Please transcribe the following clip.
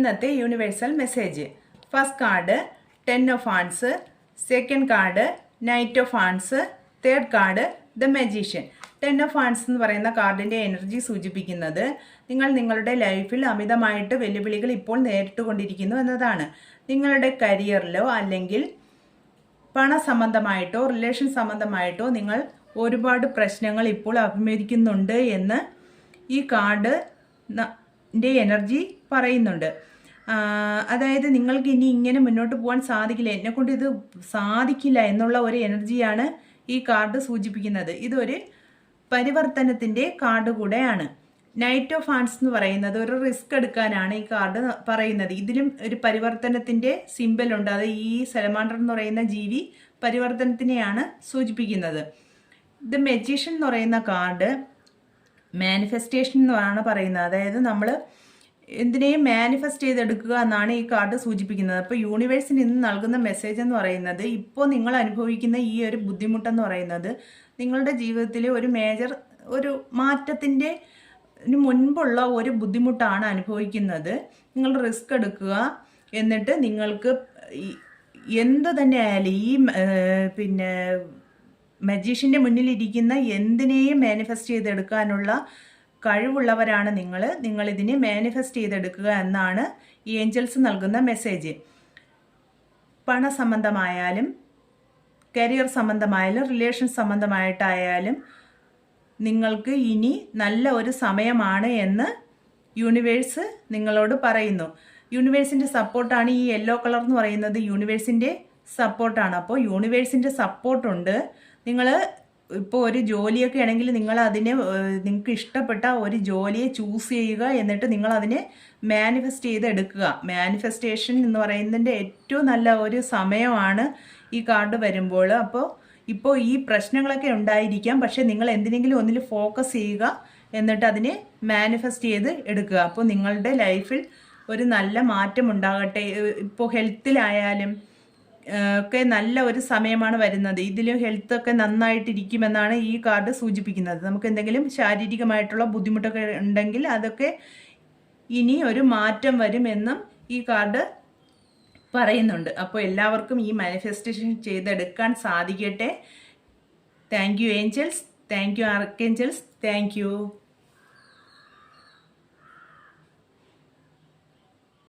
ഇന്നത്തെ universal message. First card 10 of hands, second card knight of hands, third card the magician. 10 of hands എന്ന് പറയുന്ന കാർഡിൻ്റെ energy സൂചിപ്പിക്കുന്നത് നിങ്ങൾ നിങ്ങളുടെ ലൈഫിൽ അമിതമായിട്ട് വെല്ലുവിളികൾ ഇപ്പോൾ നേരിട്ടുകൊണ്ടിരിക്കുന്നു എന്നതാണ്. നിങ്ങളുടെ കരിയറിലോ അല്ലെങ്കിൽ പണസംബന്ധമായിട്ടോ റിലേഷൻ സംബന്ധമായിട്ടോ നിങ്ങൾ ഒരുപാട് പ്രശ്നങ്ങൾ ഇപ്പോൾ അഭിമുഖീകരിക്കുന്നുണ്ട് എന്ന് ഈ കാർഡ് എനർജി പറയുന്നുണ്ട്. അതായത് നിങ്ങൾക്ക് ഇനി ഇങ്ങനെ മുന്നോട്ട് പോകാൻ സാധിക്കില്ല, എന്നെക്കൊണ്ട് ഇത് സാധിക്കില്ല എന്നുള്ള ഒരു എനർജിയാണ് ഈ കാർഡ് സൂചിപ്പിക്കുന്നത്. ഇതൊരു പരിവർത്തനത്തിൻ്റെ കാർഡ് കൂടെയാണ്. നൈറ്റ് ഓഫ് ഹാൻഡ്സ് എന്ന് പറയുന്നത് ഒരു റിസ്ക് എടുക്കാനാണ് ഈ കാർഡ് പറയുന്നത്. ഇതിലും ഒരു പരിവർത്തനത്തിൻ്റെ സിമ്പലുണ്ട്. അത് ഈ സലമാൻഡർ എന്ന് പറയുന്ന ജീവി പരിവർത്തനത്തിനെയാണ് സൂചിപ്പിക്കുന്നത്. ദ മജീഷ്യൻ എന്ന് പറയുന്ന കാർഡ് മാനിഫെസ്റ്റേഷൻ എന്നാണ് പറയുന്നത്. അതായത് നമ്മൾ എന്തിനേയും മാനിഫെസ്റ്റ് ചെയ്തെടുക്കുക എന്നാണ് ഈ കാർഡ് സൂചിപ്പിക്കുന്നത്. അപ്പോൾ യൂണിവേഴ്സിന് ഇന്ന് നൽകുന്ന മെസ്സേജ് എന്ന് പറയുന്നത്, ഇപ്പോൾ നിങ്ങൾ അനുഭവിക്കുന്ന ഈ ഒരു ബുദ്ധിമുട്ടെന്ന് പറയുന്നത് നിങ്ങളുടെ ജീവിതത്തിലെ ഒരു മേജർ ഒരു മാറ്റത്തിൻ്റെ മുൻപുള്ള ഒരു ബുദ്ധിമുട്ടാണ് അനുഭവിക്കുന്നത്. നിങ്ങൾ റിസ്ക് എടുക്കുക, എന്നിട്ട് നിങ്ങൾക്ക് എന്ത് തന്നെ ആയാലും ഈ മജീഷ്യൻ്റെ മുന്നിലിരിക്കുന്ന എന്തിനേയും മാനിഫെസ്റ്റ് ചെയ്തെടുക്കാനുള്ള കഴിവുള്ളവരാണ് നിങ്ങളിതിനെ മാനിഫെസ്റ്റ് ചെയ്തെടുക്കുക എന്നാണ് ഈ ഏഞ്ചൽസ് നൽകുന്ന മെസ്സേജ്. പണസംബന്ധമായാലും കരിയർ സംബന്ധമായാലും റിലേഷൻ സംബന്ധമായിട്ടായാലും നിങ്ങൾക്ക് ഇനി നല്ല ഒരു സമയമാണ് എന്ന് യൂണിവേഴ്സ് നിങ്ങളോട് പറയുന്നു. യൂണിവേഴ്സിൻ്റെ സപ്പോർട്ടാണ് ഈ യെല്ലോ കളർ എന്ന് പറയുന്നത്. യൂണിവേഴ്സിൻ്റെ സപ്പോർട്ടാണ്. അപ്പോൾ യൂണിവേഴ്സിൻ്റെ സപ്പോർട്ടുണ്ട്. നിങ്ങൾ ഇപ്പോൾ ഒരു ജോലിയൊക്കെ ആണെങ്കിൽ നിങ്ങൾ അതിനെ നിങ്ങൾക്ക് ഇഷ്ടപ്പെട്ട ഒരു ജോലിയെ ചൂസ് ചെയ്യുക, എന്നിട്ട് നിങ്ങൾ അതിനെ മാനിഫെസ്റ്റ് ചെയ്തെടുക്കുക. മാനിഫെസ്റ്റേഷൻ എന്ന് പറയുന്നതിൻ്റെ ഏറ്റവും നല്ല ഒരു സമയമാണ് ഈ കാർഡ് വരുമ്പോൾ. അപ്പോൾ ഇപ്പോൾ ഈ പ്രശ്നങ്ങളൊക്കെ ഉണ്ടായിരിക്കാം, പക്ഷേ നിങ്ങൾ എന്തിനെങ്കിലും ഒന്നിൽ ഫോക്കസ് ചെയ്യുക, എന്നിട്ട് അതിനെ മാനിഫെസ്റ്റ് ചെയ്ത് എടുക്കുക. അപ്പോൾ നിങ്ങളുടെ ലൈഫിൽ ഒരു നല്ല മാറ്റം ഉണ്ടാകട്ടെ. ഇപ്പോൾ ഹെൽത്തിലായാലും ഒക്കെ നല്ല ഒരു സമയമാണ് വരുന്നത്. ഇതിലും ഹെൽത്തൊക്കെ നന്നായിട്ടിരിക്കുമെന്നാണ് ഈ കാർഡ് സൂചിപ്പിക്കുന്നത്. നമുക്ക് എന്തെങ്കിലും ശാരീരികമായിട്ടുള്ള ബുദ്ധിമുട്ടൊക്കെ ഉണ്ടെങ്കിൽ അതൊക്കെ ഇനി ഒരു മാറ്റം വരുമെന്നും ഈ കാർഡ് പറയുന്നുണ്ട്. അപ്പോൾ എല്ലാവർക്കും ഈ മാനിഫെസ്റ്റേഷൻ ചെയ്തെടുക്കാൻ സാധിക്കട്ടെ. Thank you Angeles, thank you archangels, thank you.